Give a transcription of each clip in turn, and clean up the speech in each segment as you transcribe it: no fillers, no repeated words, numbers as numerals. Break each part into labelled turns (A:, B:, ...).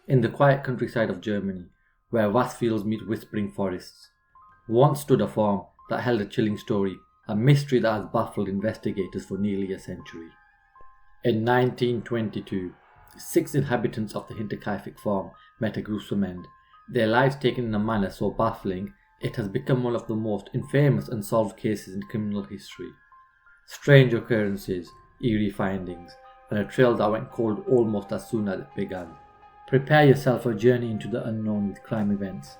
A: In the quiet countryside of Germany, where vast fields meet whispering forests, once stood a farm that held a chilling story, a mystery that has baffled investigators for nearly a century. In 1922, 6 inhabitants of the Hinterkaifeck farm met a gruesome end, their lives taken in a manner so baffling it has become one of the most infamous unsolved cases in criminal history. Strange occurrences, eerie findings, and a trail that went cold almost as soon as it began. Prepare yourself for a journey into the unknown with crime events,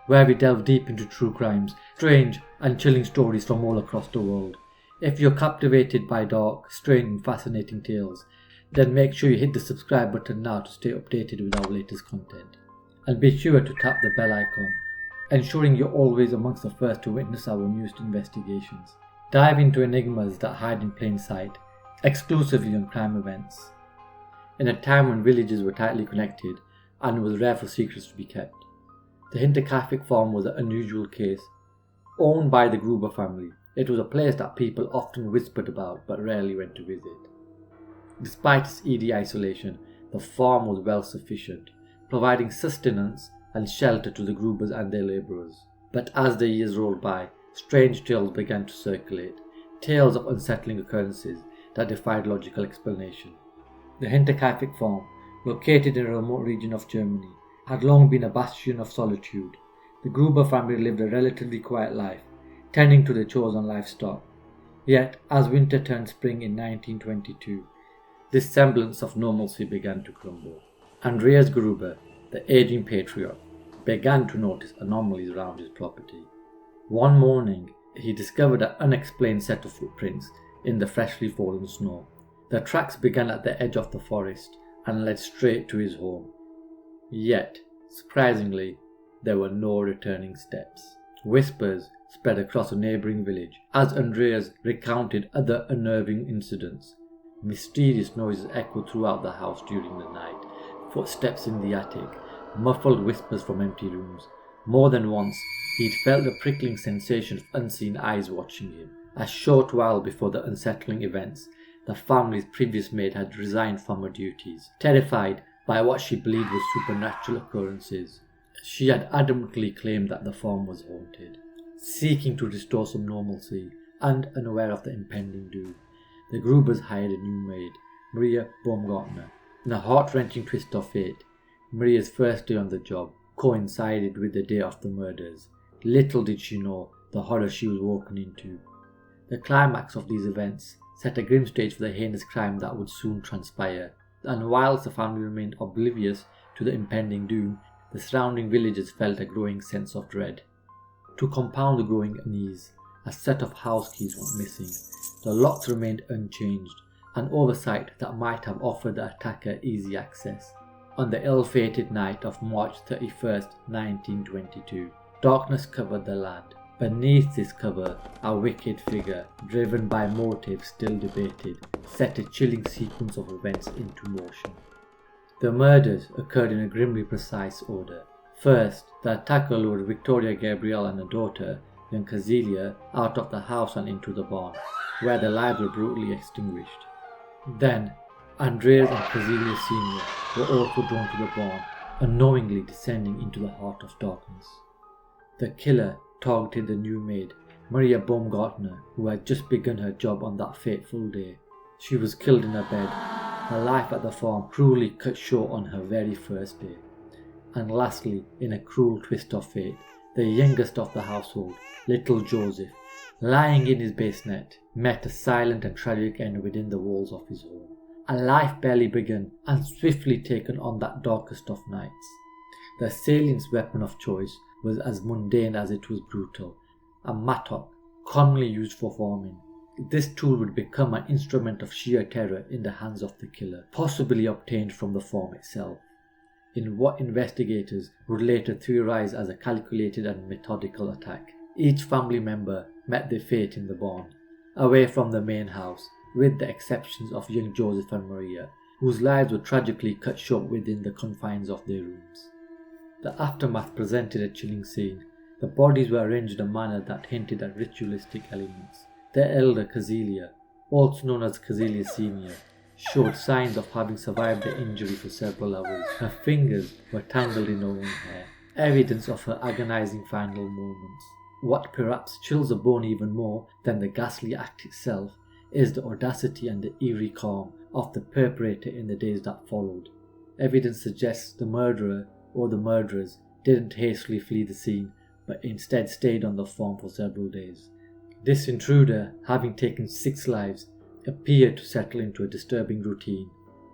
A: where we delve deep into true crimes, strange and chilling stories from all across the world. If you're captivated by dark, strange and fascinating tales, then make sure you hit the subscribe button now to stay updated with our latest content. And be sure to tap the bell icon, ensuring you're always amongst the first to witness our newest investigations. Dive into enigmas that hide in plain sight, exclusively on crime events. In a time when villages were tightly connected and it was rare for secrets to be kept, the Hinterkaifeck farm was an unusual case. Owned by the Gruber family, it was a place that people often whispered about but rarely went to visit. Despite its eerie isolation, the farm was well sufficient, providing sustenance and shelter to the Grubers and their labourers. But as the years rolled by, strange tales began to circulate, tales of unsettling occurrences that defied logical explanation. The Hinterkaifeck farm, located in a remote region of Germany, had long been a bastion of solitude. The Gruber family lived a relatively quiet life, tending to their chores and livestock. Yet, as winter turned spring in 1922, this semblance of normalcy began to crumble. Andreas Gruber, the aging patriarch, began to notice anomalies around his property. One morning, he discovered an unexplained set of footprints in the freshly fallen snow. The tracks began at the edge of the forest and led straight to his home. Yet, surprisingly, there were no returning steps. Whispers spread across a neighbouring village as Andreas recounted other unnerving incidents. Mysterious noises echoed throughout the house during the night, footsteps in the attic, muffled whispers from empty rooms. More than once, he'd felt the prickling sensation of unseen eyes watching him. A short while before the unsettling events, the family's previous maid had resigned from her duties, terrified by what she believed were supernatural occurrences. She had adamantly claimed that the farm was haunted. Seeking to restore some normalcy and unaware of the impending doom, the Grubers hired a new maid, Maria Baumgartner. In a heart-wrenching twist of fate, Maria's first day on the job coincided with the day of the murders. Little did she know the horror she was walking into. The climax of these events set a grim stage for the heinous crime that would soon transpire, and whilst the family remained oblivious to the impending doom, the surrounding villagers felt a growing sense of dread. To compound the growing unease, a set of house keys went missing. The locks remained unchanged, an oversight that might have offered the attacker easy access. On the ill-fated night of March 31st, 1922, darkness covered the land. Beneath this cover, a wicked figure, driven by motives still debated, set a chilling sequence of events into motion. The murders occurred in a grimly precise order. First, the attacker lured Victoria Gabrielle and her daughter, young Cecilia, out of the house and into the barn, where their lives were brutally extinguished. Then, Andreas and Cecilia Sr. were also drawn to the barn, unknowingly descending into the heart of darkness. The killer targeted the new maid, Maria Baumgartner, who had just begun her job on that fateful day. She was killed in her bed, her life at the farm cruelly cut short on her very first day. And lastly, in a cruel twist of fate, the youngest of the household, little Joseph, lying in his bassinet, met a silent and tragic end within the walls of his home. A life barely begun and swiftly taken on that darkest of nights. The assailant's weapon of choice was as mundane as it was brutal, a mattock commonly used for farming. This tool would become an instrument of sheer terror in the hands of the killer, possibly obtained from the farm itself, in what investigators would later theorize as a calculated and methodical attack. Each family member met their fate in the barn, away from the main house, with the exceptions of young Joseph and Maria, whose lives were tragically cut short within the confines of their rooms. The aftermath presented a chilling scene. The bodies were arranged in a manner that hinted at ritualistic elements. The elder Cecilia, also known as Cecilia Sr., showed signs of having survived the injury for several hours. Her fingers were tangled in her own hair, evidence of her agonizing final moments. What perhaps chills the bone even more than the ghastly act itself is the audacity and the eerie calm of the perpetrator in the days that followed. Evidence suggests the murderer or the murderers didn't hastily flee the scene, but instead stayed on the farm for several days. This intruder, having taken 6 lives, appeared to settle into a disturbing routine.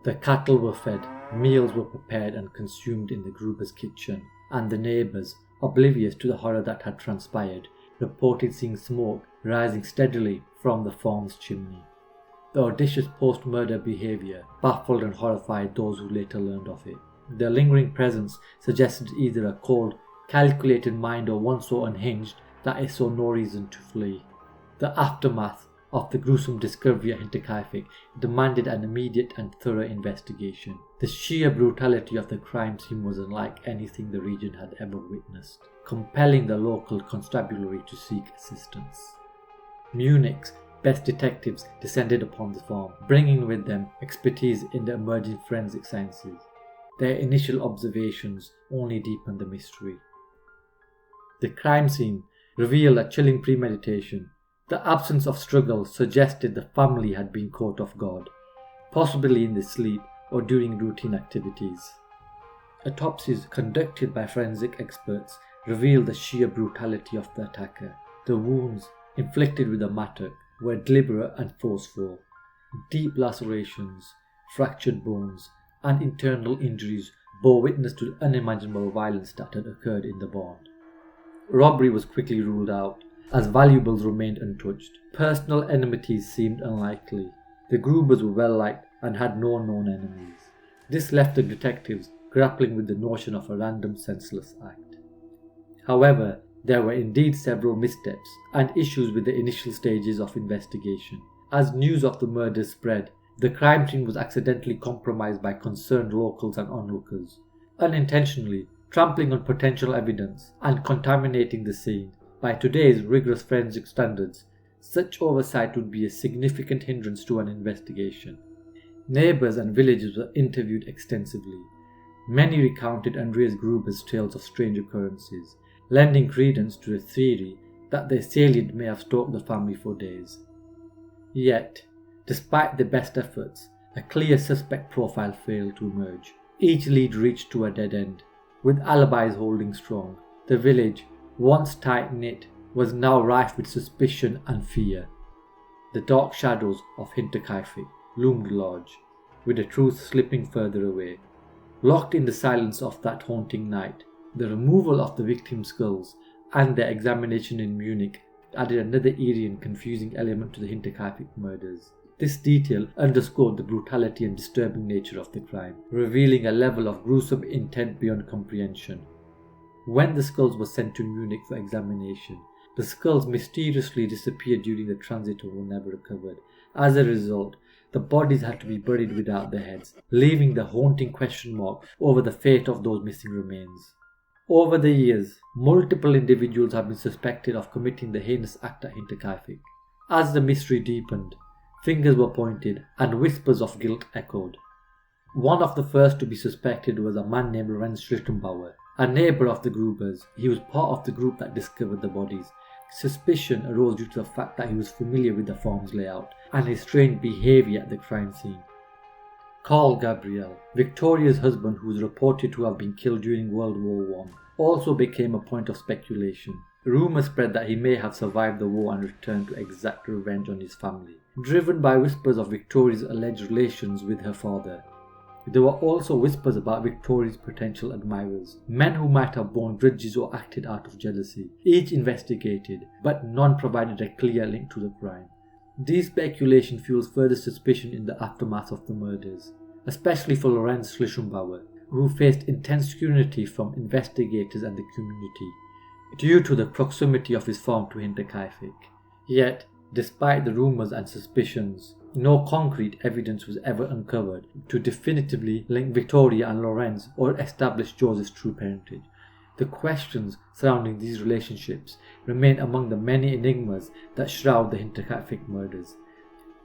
A: The cattle were fed, meals were prepared and consumed in the Gruber's kitchen, and the neighbours, oblivious to the horror that had transpired, reported seeing smoke rising steadily from the farm's chimney. The audacious post-murder behaviour baffled and horrified those who later learned of it. Their lingering presence suggested either a cold, calculated mind or one so unhinged that it saw no reason to flee. The aftermath of the gruesome discovery at Hinterkaifeck demanded an immediate and thorough investigation. The sheer brutality of the crime scene was unlike anything the region had ever witnessed, compelling the local constabulary to seek assistance. Munich's best detectives descended upon the farm, bringing with them expertise in the emerging forensic sciences. Their initial observations only deepened the mystery. The crime scene revealed a chilling premeditation. The absence of struggle suggested the family had been caught off guard, possibly in their sleep or during routine activities. Autopsies conducted by forensic experts revealed the sheer brutality of the attacker. The wounds inflicted with a mattock were deliberate and forceful. Deep lacerations, fractured bones, and internal injuries bore witness to the unimaginable violence that had occurred in the barn. Robbery was quickly ruled out, as valuables remained untouched. Personal enmities seemed unlikely. The Grubers were well liked and had no known enemies. This left the detectives grappling with the notion of a random senseless act. However, there were indeed several missteps and issues with the initial stages of investigation. As news of the murder spread, the crime scene was accidentally compromised by concerned locals and onlookers, unintentionally trampling on potential evidence and contaminating the scene. By today's rigorous forensic standards, such oversight would be a significant hindrance to an investigation. Neighbours and villagers were interviewed extensively. Many recounted Andreas Gruber's tales of strange occurrences, lending credence to the theory that the assailant may have stalked the family for days. Yet, despite their best efforts, a clear suspect profile failed to emerge. Each lead reached to a dead end, with alibis holding strong. The village, once tight-knit, was now rife with suspicion and fear. The dark shadows of Hinterkaifeck loomed large, with the truth slipping further away. Locked in the silence of that haunting night, the removal of the victims' skulls and their examination in Munich added another eerie and confusing element to the Hinterkaifeck murders. This detail underscored the brutality and disturbing nature of the crime, revealing a level of gruesome intent beyond comprehension. When the skulls were sent to Munich for examination, the skulls mysteriously disappeared during the transit or were never recovered. As a result, the bodies had to be buried without their heads, leaving the haunting question mark over the fate of those missing remains. Over the years, multiple individuals have been suspected of committing the heinous act at Hinterkaifeck. As the mystery deepened, fingers were pointed and whispers of guilt echoed. One of the first to be suspected was a man named Lorenz Schrittenbauer, a neighbour of the Grubers. He was part of the group that discovered the bodies. Suspicion arose due to the fact that he was familiar with the farm's layout and his strange behaviour at the crime scene. Karl Gabriel, Victoria's husband, who was reported to have been killed during World War I, also became a point of speculation. Rumours spread that he may have survived the war and returned to exact revenge on his family, driven by whispers of Victoria's alleged relations with her father. There were also whispers about Victoria's potential admirers, men who might have borne grudges or acted out of jealousy. Each investigated, but none provided a clear link to the crime. These speculations fueled further suspicion in the aftermath of the murders, especially for Lorenz Schlichenbauer, who faced intense scrutiny from investigators and the community, due to the proximity of his farm to Hinterkaifeck. Yet, despite the rumours and suspicions, no concrete evidence was ever uncovered to definitively link Victoria and Lorenz or establish Joseph's true parentage. The questions surrounding these relationships remain among the many enigmas that shroud the Hinterkaifeck murders.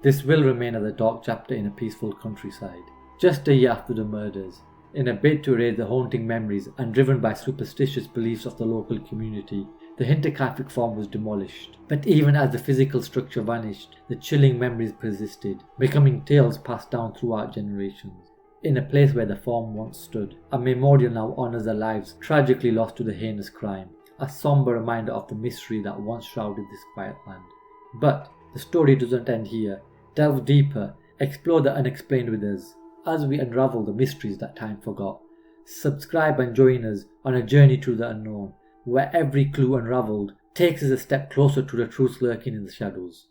A: This will remain as a dark chapter in a peaceful countryside. Just a year after the murders, in a bid to erase the haunting memories and driven by superstitious beliefs of the local community, the Hinterkaifeck farm was demolished. But even as the physical structure vanished, the chilling memories persisted, becoming tales passed down throughout generations. In a place where the farm once stood, a memorial now honours the lives tragically lost to the heinous crime, a somber reminder of the mystery that once shrouded this quiet land. But the story doesn't end here. Delve deeper, explore the unexplained with us, as we unravel the mysteries that time forgot. Subscribe and join us on a journey through the unknown, where every clue unravelled takes us a step closer to the truth lurking in the shadows.